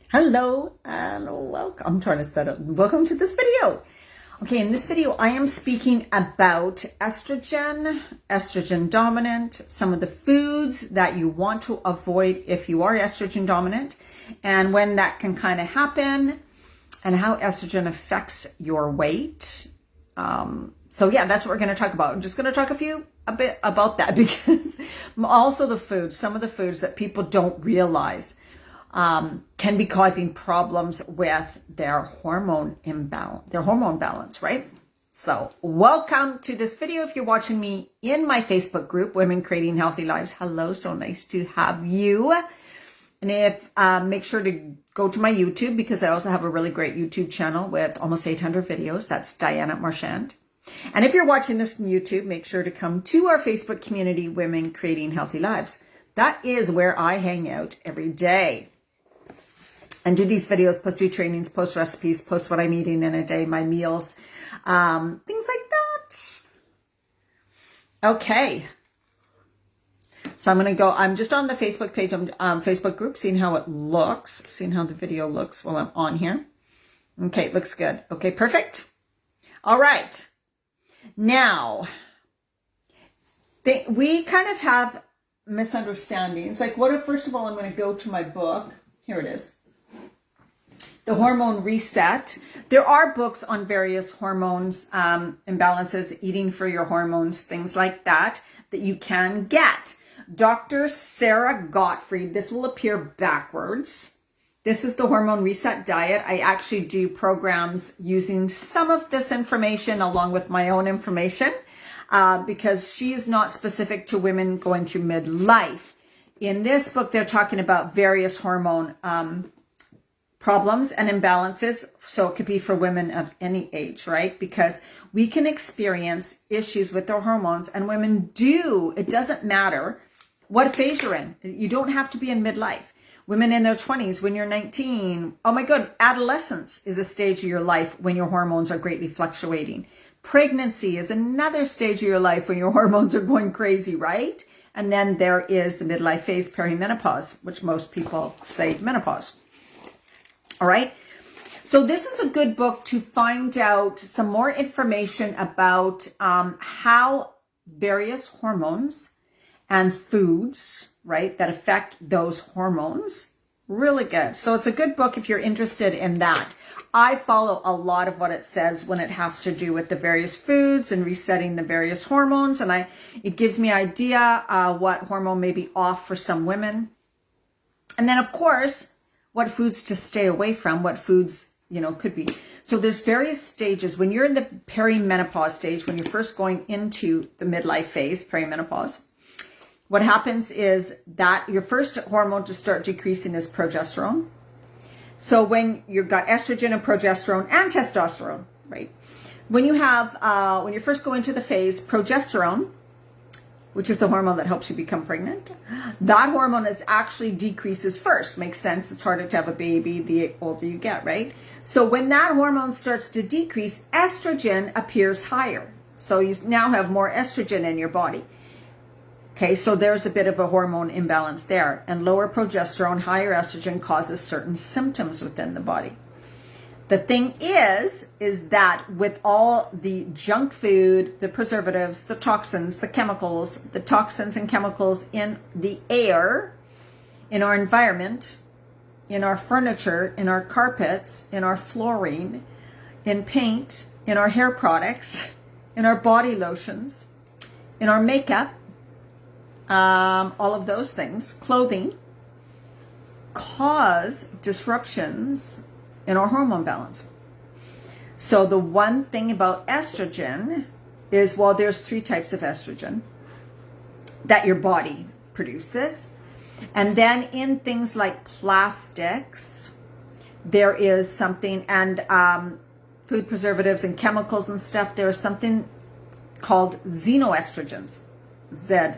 Hello and welcome. I'm trying to set up. Welcome to this video. Okay, in this video, I am speaking about estrogen, estrogen dominant, some of the foods that you want to avoid if you are estrogen dominant, and when that can kind of happen, and how estrogen affects your weight. So yeah, that's what we're going to talk about. I'm just going to talk a bit about that because also the foods, some of the foods that people don't realize can be causing problems with their hormone balance, right? So welcome to this video. If you're watching me in my Facebook group, Women Creating Healthy Lives, hello, so nice to have you. And if make sure to go to my YouTube, because I also have a really great YouTube channel with almost 800 videos. That's Diana Marchand. And if you're watching this from YouTube, make sure to come to our Facebook community, Women Creating Healthy Lives. That is where I hang out every day and do these videos, post do trainings, post recipes, post what I'm eating in a day, my meals, things like that. Okay. So I'm just on the Facebook page, Facebook group, seeing how it looks, seeing how the video looks while I'm on here. Okay, it looks good. Okay, perfect. All right. Now, we kind of have misunderstandings. Like, what if, first of all, I'm going to go to my book. Here it is. The Hormone Reset. There are books on various hormones, imbalances, eating for your hormones, things like that you can get. Dr. Sarah Gottfried, this will appear backwards. This is the Hormone Reset Diet. I actually do programs using some of this information along with my own information because she is not specific to women going through midlife. In this book, they're talking about various hormone problems and imbalances. So it could be for women of any age, right? Because we can experience issues with their hormones, and women do. It doesn't matter what phase you're in. You don't have to be in midlife. Women in their 20s, when you're 19, oh my God, adolescence is a stage of your life when your hormones are greatly fluctuating. Pregnancy is another stage of your life when your hormones are going crazy, right? And then there is the midlife phase, perimenopause, which most people say menopause. All right. So this is a good book to find out some more information about how various hormones and foods, right, that affect those hormones. Really good. So it's a good book if you're interested in that. I follow a lot of what it says when it has to do with the various foods and resetting the various hormones. And it gives me idea what hormone may be off for some women. And then, of course, what foods to stay away from, what foods, could be. So there's various stages. When you're in the perimenopause stage, when you're first going into the midlife phase, perimenopause, what happens is that your first hormone to start decreasing is progesterone. So when you've got estrogen and progesterone and testosterone, right? When you first go into the phase, progesterone, which is the hormone that helps you become pregnant, that hormone actually decreases first. Makes sense. It's harder to have a baby the older you get, right? So when that hormone starts to decrease, estrogen appears higher. So you now have more estrogen in your body. Okay, so there's a bit of a hormone imbalance there. And lower progesterone, higher estrogen causes certain symptoms within the body. The thing is that with all the junk food, the preservatives, the toxins, the chemicals, the toxins and chemicals in the air, in our environment, in our furniture, in our carpets, in our flooring, in paint, in our hair products, in our body lotions, in our makeup, all of those things, clothing, cause disruptions in our hormone balance. So the one thing about estrogen is, well, there's 3 types of estrogen that your body produces. And then in things like plastics, there is something, and food preservatives and chemicals and stuff, there is something called xenoestrogens. Z-X-E-O.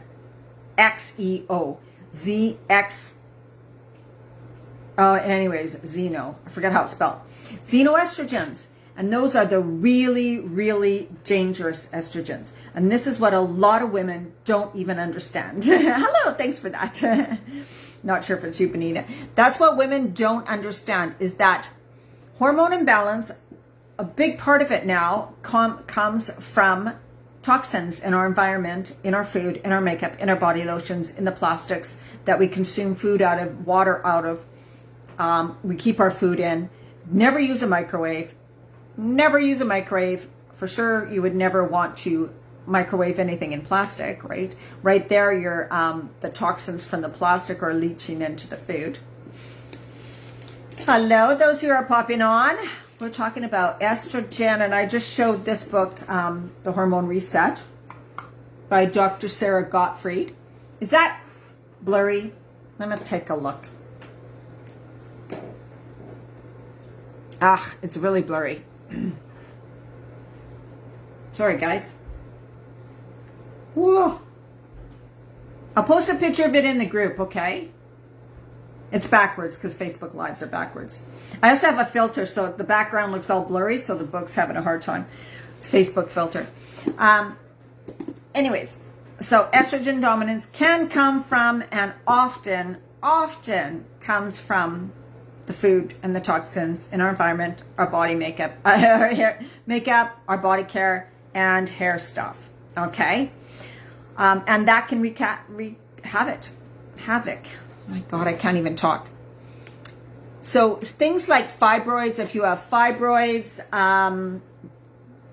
Z-X. Xeno. I forget how it's spelled. Xenoestrogens. And those are the really, really dangerous estrogens. And this is what a lot of women don't even understand. Hello, thanks for that. Not sure if it's you, Benita. That's what women don't understand, is that hormone imbalance, a big part of it now comes from toxins in our environment, in our food, in our makeup, in our body lotions, in the plastics that we consume food out of, water out of. We keep our food in. Never use a microwave. Never use a microwave. For sure, you would never want to microwave anything in plastic, right? Right there, the toxins from the plastic are leaching into the food. Hello, those who are popping on. We're talking about estrogen, and I just showed this book, The Hormone Reset, by Dr. Sarah Gottfried. Is that blurry? Let me take a look. It's really blurry. Sorry, guys. Whoa. I'll post a picture of it in the group, okay? It's backwards because Facebook Lives are backwards. I also have a filter, so the background looks all blurry, so the book's having a hard time. It's Facebook filter. Anyways, so estrogen dominance can come from, and often comes from, the food and the toxins in our environment, our body makeup, our hair makeup, our body care, and hair stuff. Okay, and that can wreak havoc. Oh my God, I can't even talk. So things like fibroids. If you have fibroids,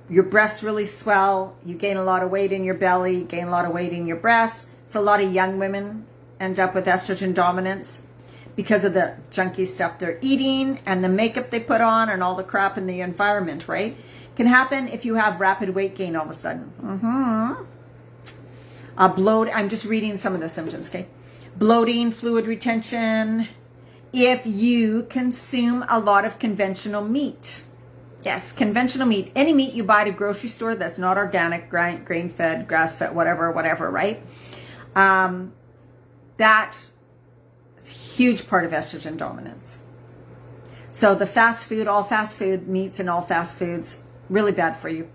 your breasts really swell. You gain a lot of weight in your belly. Gain a lot of weight in your breasts. So a lot of young women end up with estrogen dominance, because of the junky stuff they're eating and the makeup they put on and all the crap in the environment, right? Can happen if you have rapid weight gain all of a sudden. Bloat. I'm just reading some of the symptoms, okay? Bloating, fluid retention. If you consume a lot of conventional meat. Yes, conventional meat. Any meat you buy at a grocery store that's not organic, grain-fed, grass-fed, whatever, right? That huge part of estrogen dominance. So the fast food, all fast food meats and all fast foods, really bad for you.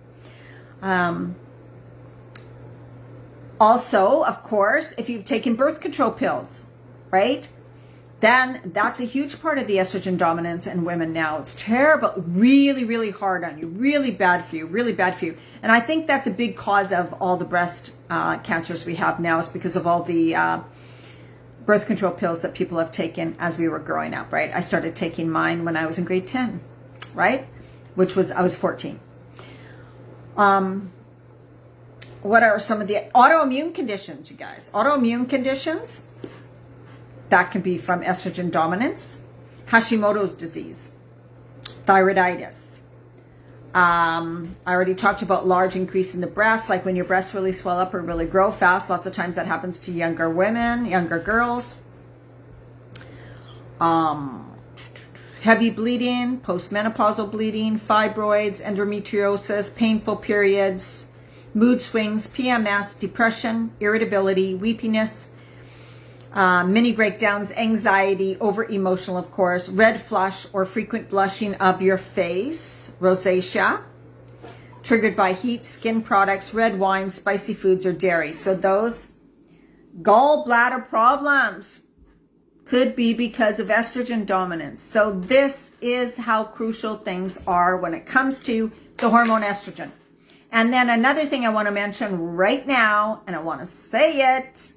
Also, of course, if you've taken birth control pills, right? Then that's a huge part of the estrogen dominance in women now. It's terrible, really, really hard on you, really bad for you. And I think that's a big cause of all the breast cancers we have now, is because of all the birth control pills that people have taken as we were growing up, right? I started taking mine when I was in grade 10, right? I was 14. What are some of the autoimmune conditions, you guys? Autoimmune conditions, that can be from estrogen dominance, Hashimoto's disease, thyroiditis. I already talked about large increase in the breasts, like when your breasts really swell up or really grow fast. Lots of times that happens to younger women, younger girls. Heavy bleeding, postmenopausal bleeding, fibroids, endometriosis, painful periods, mood swings, PMS, depression, irritability, weepiness, mini breakdowns, anxiety, over emotional, of course, red flush or frequent blushing of your face, rosacea, triggered by heat, skin products, red wine, spicy foods, or dairy. So those gallbladder problems could be because of estrogen dominance. So this is how crucial things are when it comes to the hormone estrogen. And then another thing I want to mention right now, and I want to say it,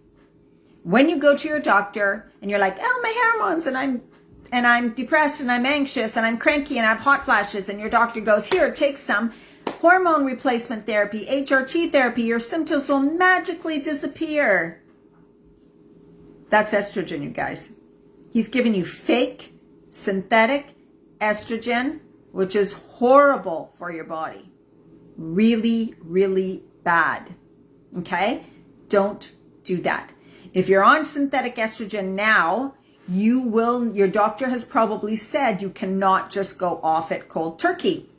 when you go to your doctor and you're like, oh, my hormones, and I'm depressed and I'm anxious and I'm cranky and I have hot flashes, and your doctor goes, here, take some hormone replacement therapy, HRT therapy, your symptoms will magically disappear. That's estrogen, you guys. He's giving you fake, synthetic estrogen, which is horrible for your body. Really, really bad. Okay? Don't do that. If you're on synthetic estrogen now, your doctor has probably said you cannot just go off it cold turkey.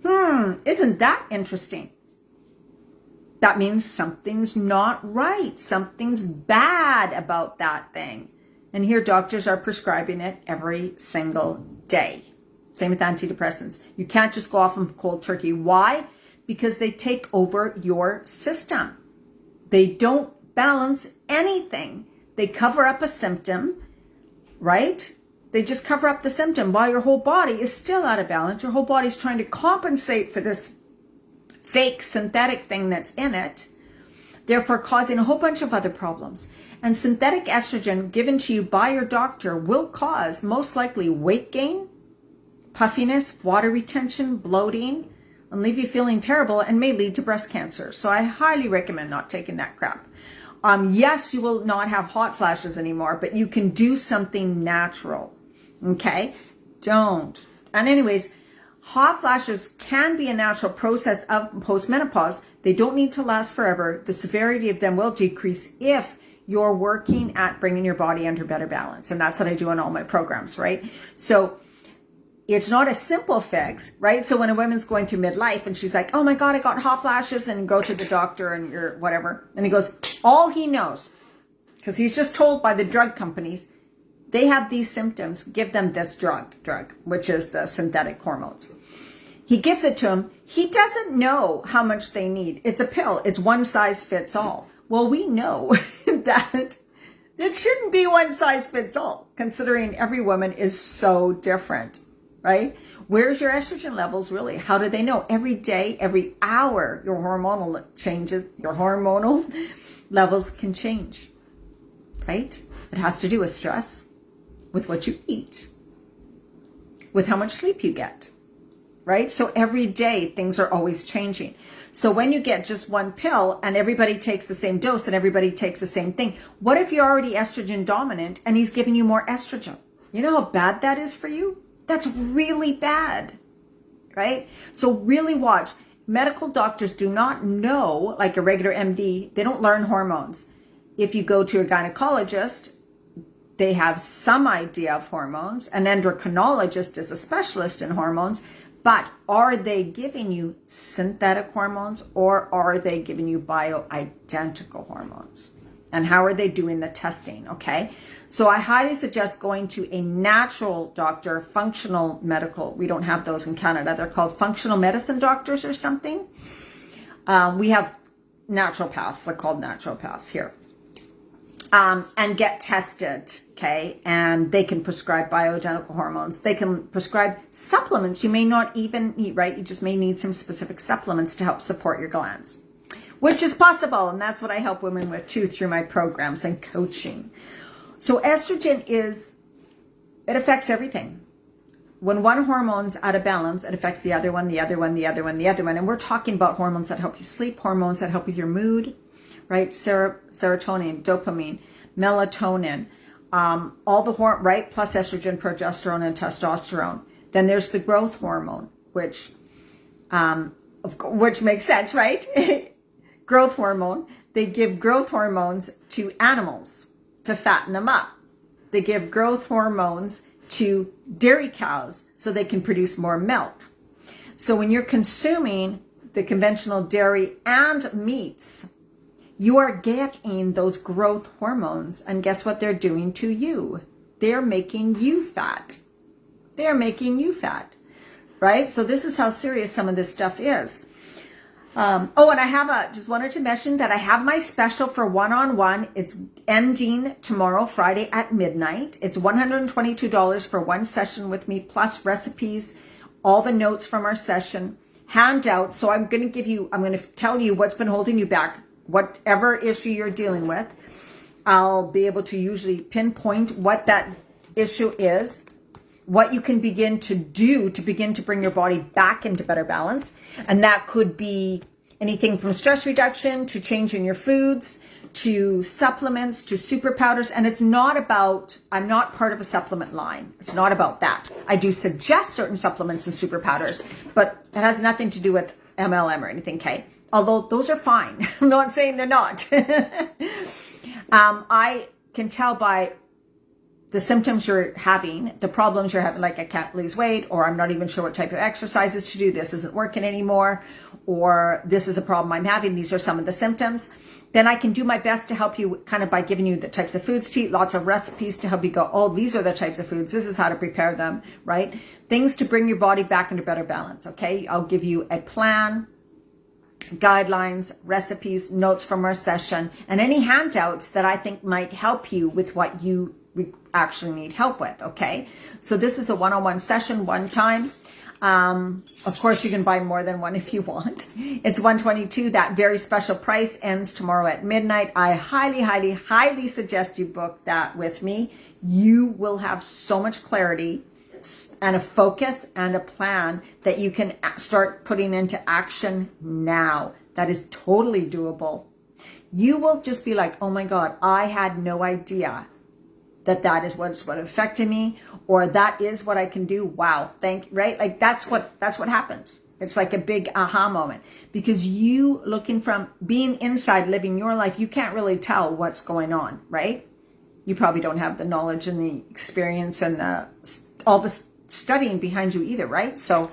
Isn't that interesting? That means something's not right. Something's bad about that thing. And here doctors are prescribing it every single day. Same with antidepressants. You can't just go off them cold turkey. Why? Because they take over your system. They don't balance anything. They cover up a symptom, right? They just cover up the symptom while your whole body is still out of balance. Your whole body's trying to compensate for this fake synthetic thing that's in it, therefore causing a whole bunch of other problems. And synthetic estrogen given to you by your doctor will cause most likely weight gain, puffiness, water retention, bloating, and leave you feeling terrible and may lead to breast cancer. So I highly recommend not taking that crap. Yes, you will not have hot flashes anymore, but you can do something natural. Okay? Don't. And anyways, hot flashes can be a natural process of postmenopause. They don't need to last forever. The severity of them will decrease if you're working at bringing your body under better balance. And that's what I do in all my programs, right? So it's not a simple fix, right? So when a woman's going through midlife and she's like, oh my God, I got hot flashes, and go to the doctor and you're whatever. And he goes, all he knows, because he's just told by the drug companies, they have these symptoms, give them this drug, which is the synthetic hormones. He gives it to them. He doesn't know how much they need. It's a pill. It's one size fits all. Well, we know that it shouldn't be one size fits all, considering every woman is so different, right? Where's your estrogen levels really? How do they know? Every day, every hour, your hormonal changes, your hormonal levels can change, right? It has to do with stress, with what you eat, with how much sleep you get, right? So every day things are always changing. So when you get just one pill and everybody takes the same dose and everybody takes the same thing, what if you're already estrogen dominant and he's giving you more estrogen? You know how bad that is for you? That's really bad, right? So really watch. Medical doctors do not know, like a regular MD, they don't learn hormones. If you go to a gynecologist, they have some idea of hormones. An endocrinologist is a specialist in hormones, but are they giving you synthetic hormones or are they giving you bioidentical hormones? And how are they doing the testing, okay? So I highly suggest going to a natural doctor, functional medical. We don't have those in Canada. They're called functional medicine doctors or something. We have naturopaths. They're called naturopaths here. And get tested, okay? And they can prescribe bioidentical hormones. They can prescribe supplements you may not even need, right? You just may need some specific supplements to help support your glands, which is possible. And that's what I help women with too through my programs and coaching. So estrogen it affects everything. When one hormone's out of balance, it affects the other one, the other one, the other one, the other one. And we're talking about hormones that help you sleep, hormones that help with your mood, right? Serotonin, dopamine, melatonin, all the right? Plus estrogen, progesterone, and testosterone. Then there's the growth hormone, which makes sense, right? Growth hormone. They give growth hormones to animals to fatten them up. They give growth hormones to dairy cows so they can produce more milk. So when you're consuming the conventional dairy and meats, you are getting those growth hormones. And guess what they're doing to you? They're making you fat. They're making you fat, right? So this is how serious some of this stuff is. And I just wanted to mention that I have my special for one-on-one. It's ending tomorrow, Friday at midnight. It's $122 for one session with me, plus recipes, all the notes from our session, handouts. So I'm going to tell you what's been holding you back, whatever issue you're dealing with. I'll be able to usually pinpoint what that issue is, what you can begin to do to begin to bring your body back into better balance. And that could be anything from stress reduction to changing your foods, to supplements, to super powders. And it's not about, I'm not part of a supplement line. It's not about that. I do suggest certain supplements and super powders, but it has nothing to do with MLM or anything, okay? Although those are fine. I'm not saying they're not. I can tell by the symptoms you're having, the problems you're having, like I can't lose weight, or I'm not even sure what type of exercises to do, this isn't working anymore, or this is a problem I'm having, these are some of the symptoms, then I can do my best to help you kind of by giving you the types of foods to eat, lots of recipes to help you go, oh, these are the types of foods, this is how to prepare them, right? Things to bring your body back into better balance, okay? I'll give you a plan guidelines, recipes, notes from our session, and any handouts that I think might help you with what you actually need help with, okay? So this is a one-on-one session, one time. Of course, you can buy more than one if you want. It's $122. That very special price ends tomorrow at midnight. I highly, highly, highly suggest you book that with me. You will have so much clarity and a focus and a plan that you can start putting into action now. That is totally doable. You will just be like, oh my God, I had no idea that is what affected me, or that is what I can do. Wow, right? Like that's what happens. It's like a big aha moment, because you looking from being inside, living your life, you can't really tell what's going on, right? You probably don't have the knowledge and the experience and all the studying behind you either, right? So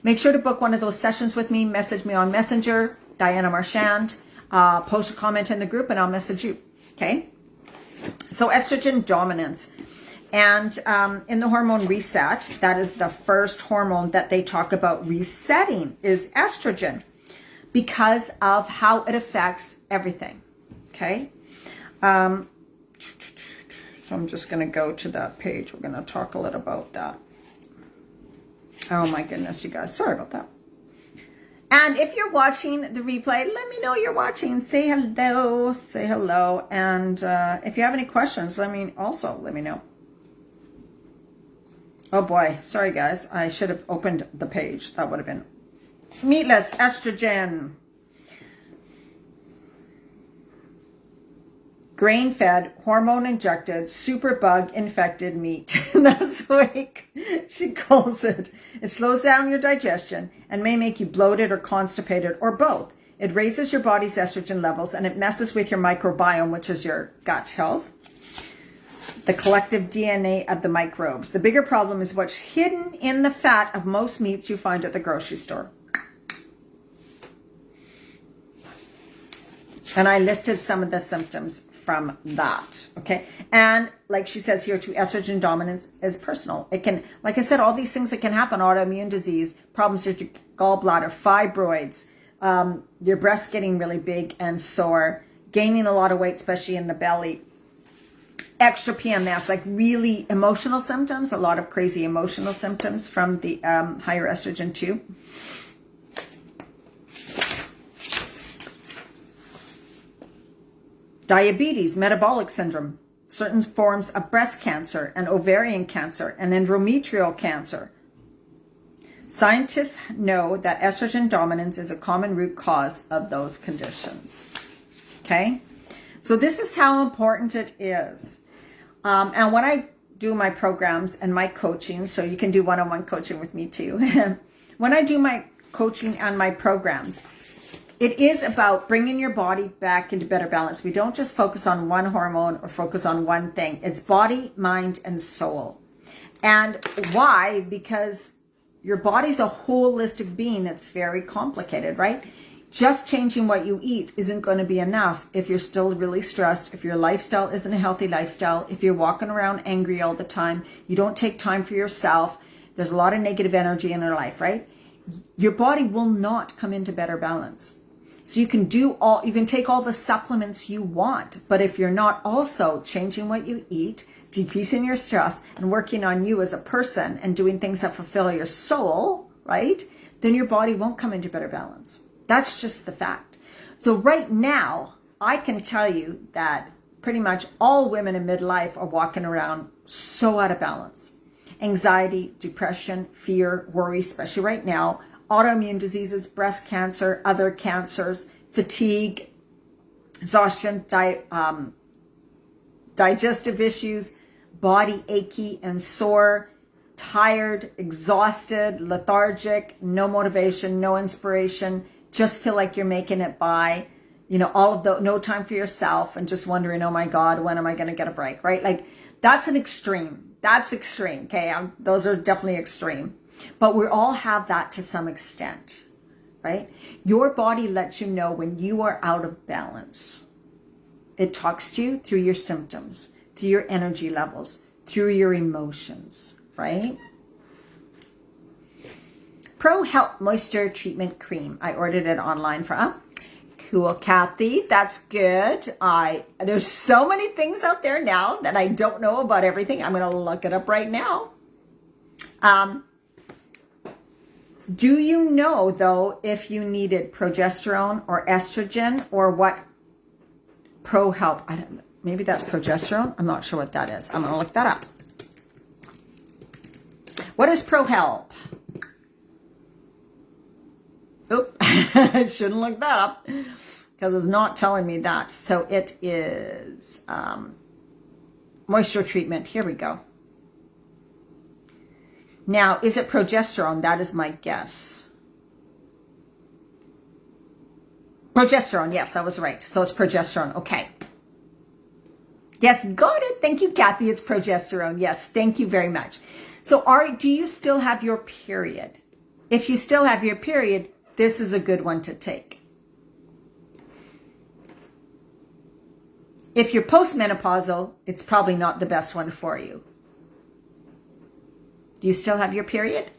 make sure to book one of those sessions with me. Message me on Messenger, Diana Marchand, post a comment in the group and I'll message you, okay? So estrogen dominance. And in the hormone reset, that is the first hormone that they talk about resetting is estrogen, because of how it affects everything, okay? So I'm just going to go to that page. We're going to talk a little about that. Oh my goodness, you guys. Sorry about that. And if you're watching the replay, let me know you're watching. Say hello. Say hello. And if you have any questions, let me know. Oh boy. Sorry, guys. I should have opened the page. That would have been meatless estrogen. Grain-fed, hormone-injected, superbug-infected meat. That's what she calls it. It slows down your digestion and may make you bloated or constipated or both. It raises your body's estrogen levels and it messes with your microbiome, which is your gut health, the collective DNA of the microbes. The bigger problem is what's hidden in the fat of most meats you find at the grocery store. And I listed some of the symptoms from that, okay? And like she says here too, estrogen dominance is personal. It can, like I said, all these things that can happen, autoimmune disease, problems with your gallbladder, fibroids, your breasts getting really big and sore, gaining a lot of weight, especially in the belly, extra PMS, like really emotional symptoms, a lot of crazy emotional symptoms from the higher estrogen too. Diabetes, metabolic syndrome, certain forms of breast cancer and ovarian cancer and endometrial cancer. Scientists know that estrogen dominance is a common root cause of those conditions. Okay? So this is how important it is. And when I do my programs and my coaching, so you can do one-on-one coaching with me too. When I do my coaching and my programs, it is about bringing your body back into better balance. We don't just focus on one hormone or focus on one thing. It's body, mind, and soul. And why? Because your body's a holistic being. It's very complicated, right? Just changing what you eat isn't going to be enough if you're still really stressed, if your lifestyle isn't a healthy lifestyle, if you're walking around angry all the time, you don't take time for yourself, there's a lot of negative energy in your life, right? Your body will not come into better balance. So you can take all the supplements you want, but if you're not also changing what you eat, decreasing your stress, and working on you as a person and doing things that fulfill your soul, right? Then your body won't come into better balance. That's just the fact. So right now, I can tell you that pretty much all women in midlife are walking around so out of balance. Anxiety, depression, fear, worry, especially right now, autoimmune diseases, breast cancer, other cancers, fatigue, exhaustion, digestive issues, body achy and sore, tired, exhausted, lethargic, no motivation, no inspiration, just feel like you're making it by, all of the, no time for yourself and just wondering, oh my God, when am I going to get a break, right? Like that's an extreme. That's extreme. Okay. Those are definitely extreme. But we all have that to some extent, right? Your body lets you know when you are out of balance. It talks to you through your symptoms, through your energy levels, through your emotions, right? Pro Health Moisture Treatment Cream. I ordered it online from. Cool, Kathy. That's good. There's so many things out there now that I don't know about everything. I'm going to look it up right now. Do you know, though, if you needed progesterone or estrogen or what Pro Health? Maybe that's progesterone. I'm not sure what that is. I'm going to look that up. What is Pro Health? Oop, I shouldn't look that up because it's not telling me that. So it is moisture treatment. Here we go. Now, is it progesterone? That is my guess. Progesterone. Yes, I was right. So it's progesterone. Okay. Yes, got it. Thank you, Kathy. It's progesterone. Yes, thank you very much. So do you still have your period? If you still have your period, this is a good one to take. If you're postmenopausal, it's probably not the best one for you. Do you still have your period?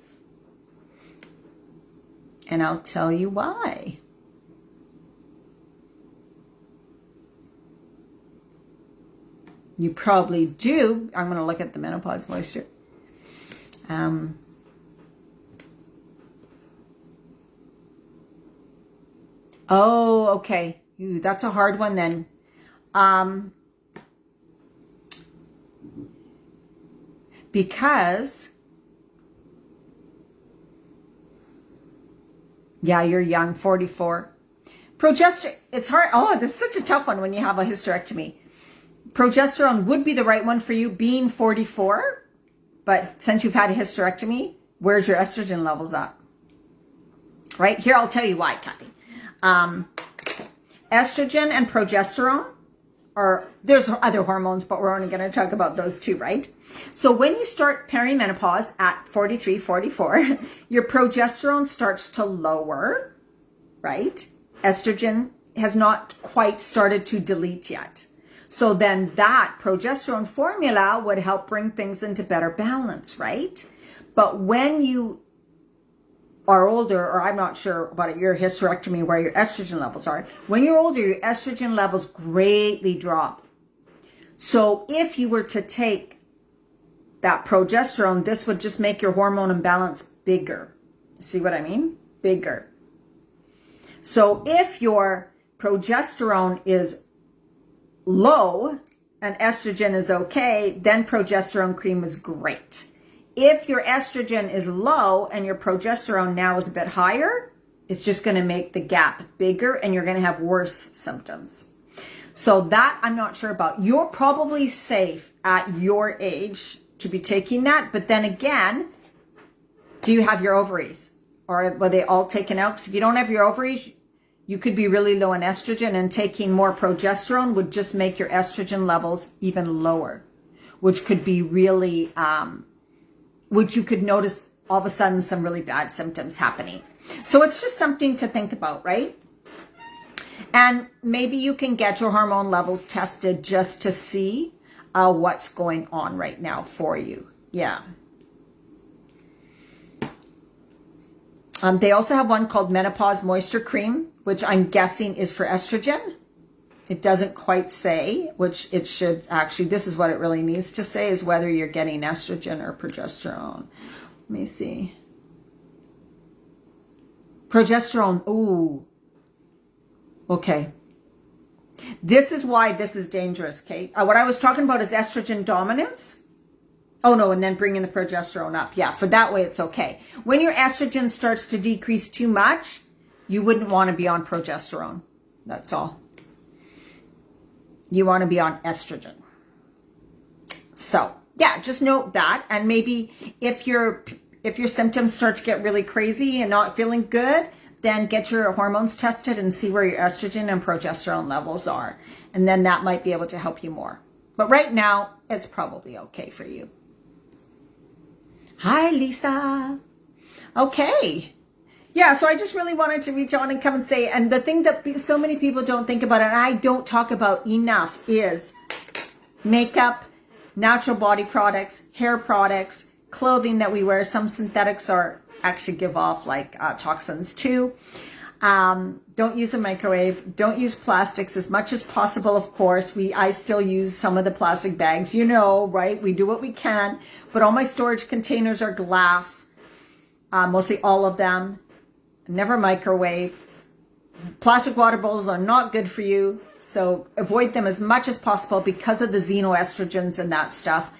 And I'll tell you why. You probably do. I'm going to look at the menopause moisture. Oh, okay. Ooh, that's a hard one then. Because, yeah, you're young, 44. Progesterone, it's hard. Oh, this is such a tough one when you have a hysterectomy. Progesterone would be the right one for you being 44, but since you've had a hysterectomy, where's your estrogen levels at? Right here, I'll tell you why, Kathy. Estrogen and progesterone there's other hormones, but we're only going to talk about those two, right? So when you start perimenopause at 43, 44, your progesterone starts to lower, right? Estrogen has not quite started to delete yet. So then that progesterone formula would help bring things into better balance, right? But when you are older, or I'm not sure about your hysterectomy where your estrogen levels are. When you're older, your estrogen levels greatly drop. So if you were to take that progesterone, this would just make your hormone imbalance bigger. See what I mean? Bigger. So if your progesterone is low and estrogen is okay, then progesterone cream is great. If your estrogen is low and your progesterone now is a bit higher, it's just going to make the gap bigger and you're going to have worse symptoms. So that I'm not sure about. You're probably safe at your age to be taking that. But then again, do you have your ovaries? Or were they all taken out? Because if you don't have your ovaries, you could be really low in estrogen, and taking more progesterone would just make your estrogen levels even lower, which could be really... which you could notice all of a sudden some really bad symptoms happening. So it's just something to think about, right? And maybe you can get your hormone levels tested just to see what's going on right now for you. Yeah. They also have one called Menopause Moisture Cream, which I'm guessing is for estrogen. It doesn't quite say, which it should actually, this is what it really needs to say, is whether you're getting estrogen or progesterone. Let me see. Progesterone, ooh. Okay. This is why this is dangerous, Kate. What I was talking about is estrogen dominance. Oh no, and then bringing the progesterone up. Yeah, for that way it's okay. When your estrogen starts to decrease too much, you wouldn't want to be on progesterone. That's all. You want to be on estrogen. So yeah, just note that. And maybe if your symptoms start to get really crazy and not feeling good, then get your hormones tested and see where your estrogen and progesterone levels are. And then that might be able to help you more. But right now, it's probably okay for you. Hi, Lisa. Okay. Yeah, so I just really wanted to reach out and come and say, and the thing that so many people don't think about, and I don't talk about enough, is makeup, natural body products, hair products, clothing that we wear. Some synthetics are actually give off like toxins too. Don't use a microwave. Don't use plastics as much as possible. Of course, I still use some of the plastic bags, right? We do what we can, but all my storage containers are glass, mostly all of them. Never microwave. Plastic water bowls are not good for you, so avoid them as much as possible because of the xenoestrogens and that stuff.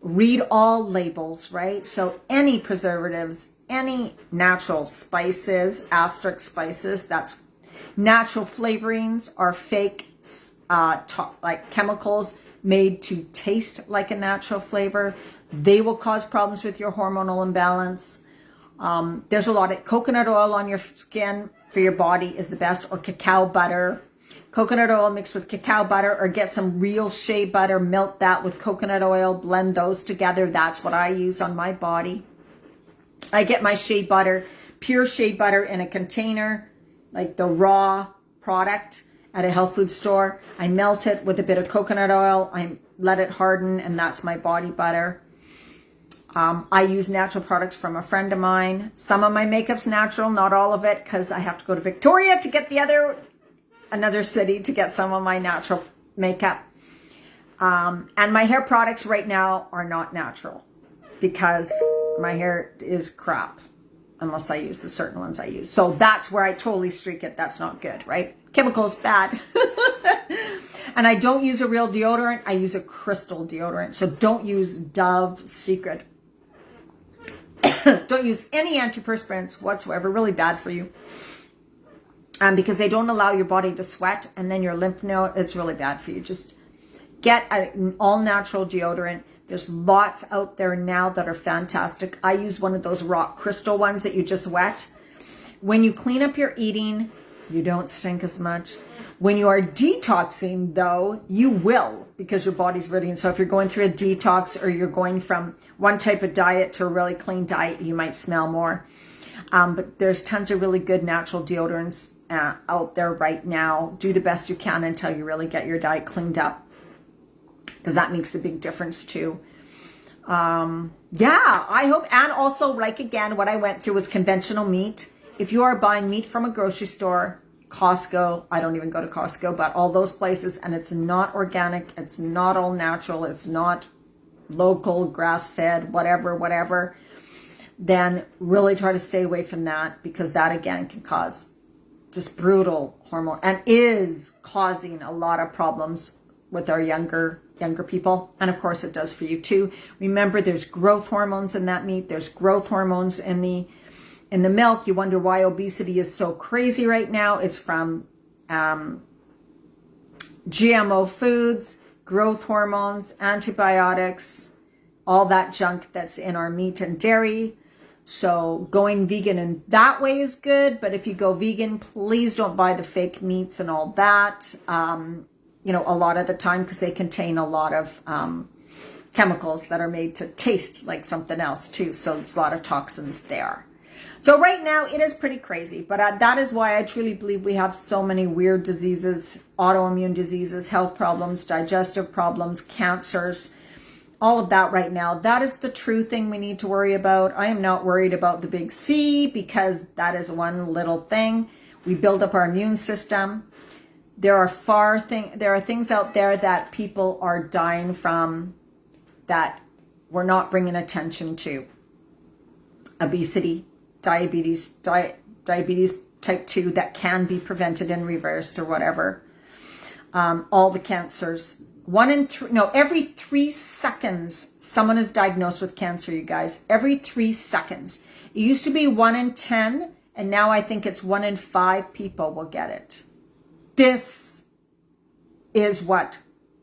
Read all labels, right? So any preservatives, any natural spices, asterisk spices, that's natural flavorings, are fake like chemicals made to taste like a natural flavor. They will cause problems with your hormonal imbalance. There's a lot of coconut oil on your skin for your body is the best, or cacao butter. Coconut oil mixed with cacao butter, or get some real shea butter, melt that with coconut oil, blend those together. That's what I use on my body. I get my shea butter, pure shea butter in a container, like the raw product at a health food store. I melt it with a bit of coconut oil. I let it harden, and that's my body butter. I use natural products from a friend of mine. Some of my makeup's natural, not all of it, because I have to go to Victoria to get another city to get some of my natural makeup. And my hair products right now are not natural because my hair is crap unless I use the certain ones I use. So that's where I totally streak it. That's not good, right? Chemicals, bad. And I don't use a real deodorant. I use a crystal deodorant. So don't use Dove Secret. Don't use any antiperspirants whatsoever. Really bad for you. Because they don't allow your body to sweat, and then your lymph node, it's really bad for you. Just get an all-natural deodorant. There's lots out there now that are fantastic. I use one of those rock crystal ones that you just wet. When you clean up your eating, you don't stink as much. When you are detoxing, though, you will, because your body's ready. And so if you're going through a detox, or you're going from one type of diet to a really clean diet, you might smell more. But there's tons of really good natural deodorants out there right now. Do the best you can until you really get your diet cleaned up, because that makes a big difference too. Yeah, I hope. And also, like, again, what I went through was conventional meat. If you are buying meat from a grocery store, Costco, I don't even go to Costco, but all those places, and it's not organic, it's not all natural, it's not local, grass-fed, whatever, then really try to stay away from that, because that, again, can cause just brutal hormone, and is causing a lot of problems with our younger people. And of course it does for you too. Remember, there's growth hormones in that meat. There's growth hormones in the milk. You wonder why obesity is so crazy right now. It's from GMO foods, growth hormones, antibiotics, all that junk that's in our meat and dairy. So going vegan in that way is good, but if you go vegan, please don't buy the fake meats and all that, a lot of the time, because they contain a lot of chemicals that are made to taste like something else too. So there's a lot of toxins there. So right now it is pretty crazy, but that is why I truly believe we have so many weird diseases, autoimmune diseases, health problems, digestive problems, cancers, all of that right now. That is the true thing we need to worry about. I am not worried about the big C, because that is one little thing. We build up our immune system. There are things out there that people are dying from that we're not bringing attention to. Obesity, diabetes type 2 that can be prevented and reversed or whatever. All the cancers. Every 3 seconds, someone is diagnosed with cancer, you guys. Every 3 seconds. It used to be 1 in 10, and now I think it's 1 in 5 people will get it. This is what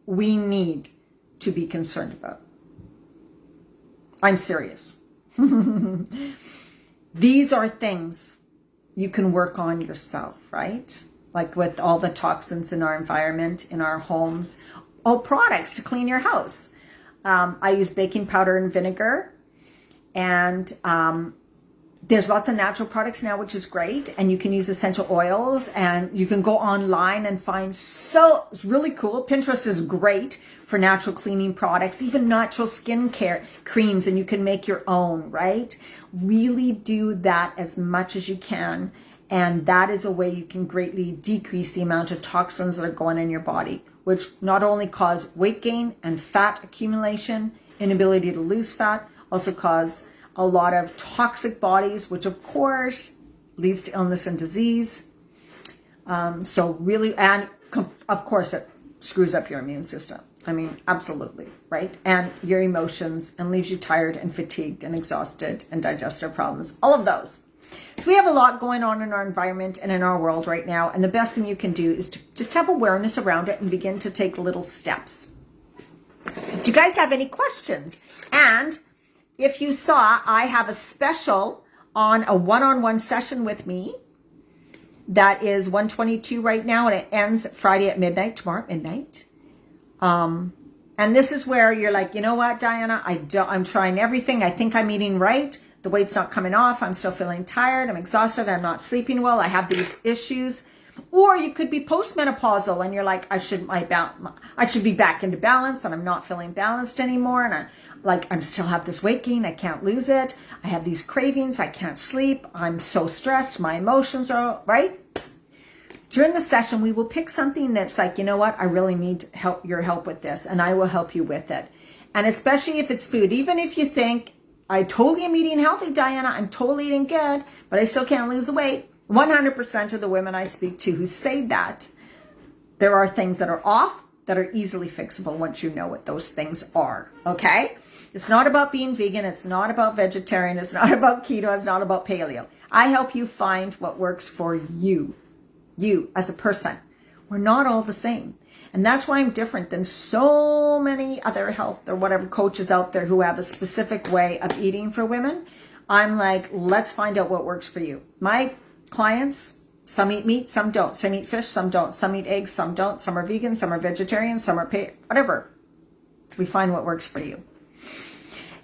we need to be concerned about. I'm serious. These are things you can work on yourself, right? Like with all the toxins in our environment, in our homes. Oh, products to clean your house. I use baking powder and vinegar. And There's lots of natural products now, which is great. And you can use essential oils, and you can go online and find it's really cool. Pinterest is great for natural cleaning products, even natural skincare creams, and you can make your own, right? Really do that as much as you can. And that is a way you can greatly decrease the amount of toxins that are going in your body, which not only cause weight gain and fat accumulation, inability to lose fat, also cause a lot of toxic bodies, which of course leads to illness and disease. So really, and of course it screws up your immune system. I mean, absolutely, right? And your emotions, and leaves you tired and fatigued and exhausted, and digestive problems, all of those. So we have a lot going on in our environment and in our world right now. And the best thing you can do is to just have awareness around it and begin to take little steps. Do you guys have any questions? And if you saw, I have a special on a one-on-one session with me that is $122 right now, and it ends Friday at midnight, tomorrow at midnight. And this is where you're like, you know what, Diana, I'm trying everything. I think I'm eating right. The weight's not coming off. I'm still feeling tired. I'm exhausted. I'm not sleeping well. I have these issues. Or you could be postmenopausal and you're like, I should be back into balance, and I'm not feeling balanced anymore. And I still have this weight gain. I can't lose it. I have these cravings. I can't sleep. I'm so stressed. My emotions are right. During the session, we will pick something that's like, you know what? I really need your help with this, and I will help you with it. And especially if it's food, even if you think, I totally am eating healthy, Diana, I'm totally eating good, but I still can't lose the weight. 100% of the women I speak to who say that, there are things that are off that are easily fixable once you know what those things are, okay? It's not about being vegan. It's not about vegetarian. It's not about keto. It's not about paleo. I help you find what works for you as a person. We're not all the same. And that's why I'm different than so many other health or whatever coaches out there who have a specific way of eating for women. I'm like, let's find out what works for you. My clients, some eat meat, some don't. Some eat fish, some don't. Some eat eggs, some don't. Some are vegan, some are vegetarian, some are whatever. We find what works for you.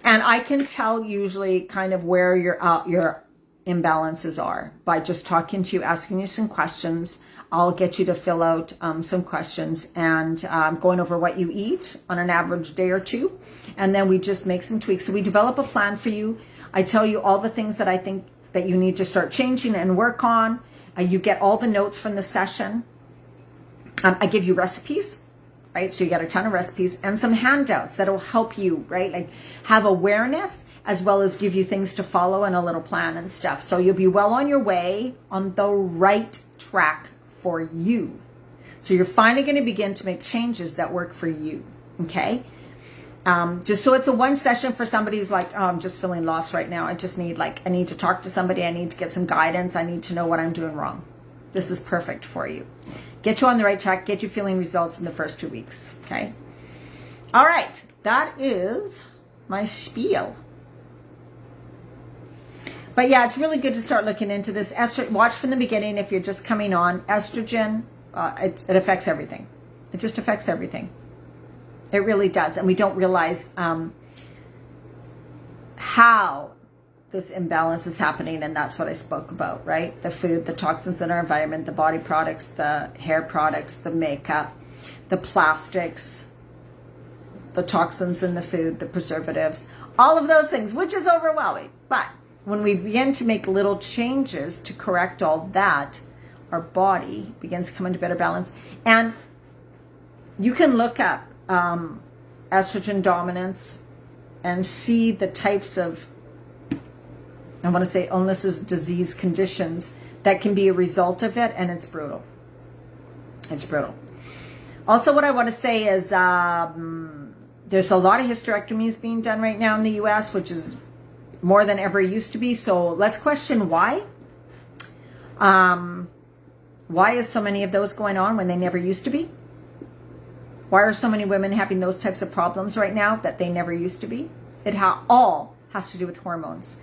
And I can tell usually kind of where your imbalances are by just talking to you, asking you some questions. I'll get you to fill out some questions and going over what you eat on an average day or two. And then we just make some tweaks. So we develop a plan for you. I tell you all the things that I think that you need to start changing and work on. You get all the notes from the session. I give you recipes, right? So you get a ton of recipes and some handouts that'll help you, right? Like have awareness as well as give you things to follow and a little plan and stuff. So you'll be well on your way, on the right track for you. So you're finally going to begin to make changes that work for you. Okay. Just so it's a one session for somebody who's like, oh, I'm just feeling lost right now. I just need I need to talk to somebody. I need to get some guidance. I need to know what I'm doing wrong. This is perfect for you. Get you on the right track, get you feeling results in the first 2 weeks. Okay. All right. That is my spiel. But yeah, it's really good to start looking into this. Watch from the beginning if you're just coming on. Estrogen, it affects everything. It just affects everything. It really does. And we don't realize how this imbalance is happening. And that's what I spoke about, right? The food, the toxins in our environment, the body products, the hair products, the makeup, the plastics, the toxins in the food, the preservatives, all of those things, which is overwhelming. But when we begin to make little changes to correct all that, our body begins to come into better balance. And you can look up estrogen dominance and see the types of, I want to say illnesses, disease conditions that can be a result of it. And it's brutal. It's brutal. Also, what I want to say is there's a lot of hysterectomies being done right now in the U.S., which is more than ever used to be. So let's question why. Why is so many of those going on when they never used to be? Why are so many women having those types of problems right now that they never used to be? It all has to do with hormones.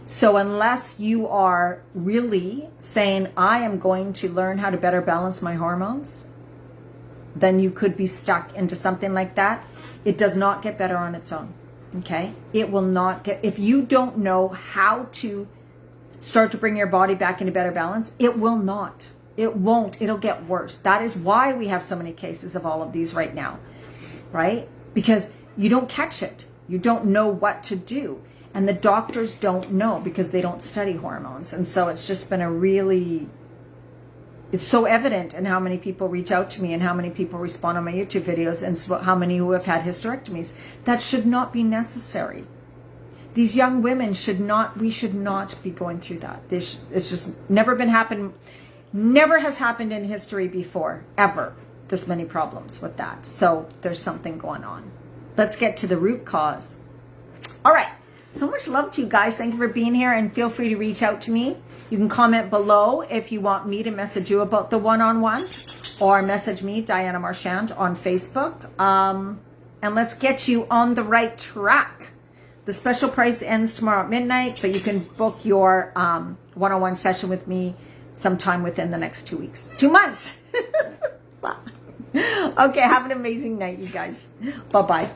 So unless you are really saying, I am going to learn how to better balance my hormones, then you could be stuck into something like that. It does not get better on its own. Okay? It will not get, if you don't know how to start to bring your body back into better balance? It will not. It won't. It'll get worse. That is why we have so many cases of all of these right now, right? Because you don't catch it. You don't know what to do. And the doctors don't know because they don't study hormones. And so it's just been it's so evident in how many people reach out to me and how many people respond on my YouTube videos and how many who have had hysterectomies. That should not be necessary. These young women we should not be going through that. It's just never has happened in history before, ever, this many problems with that. So there's something going on. Let's get to the root cause. All right. So much love to you guys. Thank you for being here, and feel free to reach out to me. You can comment below if you want me to message you about the one-on-one, or message me, Diana Marchand, on Facebook. And let's get you on the right track. The special price ends tomorrow at midnight, but you can book your one-on-one session with me sometime within the next 2 weeks. 2 months. Okay, have an amazing night, you guys. Bye-bye.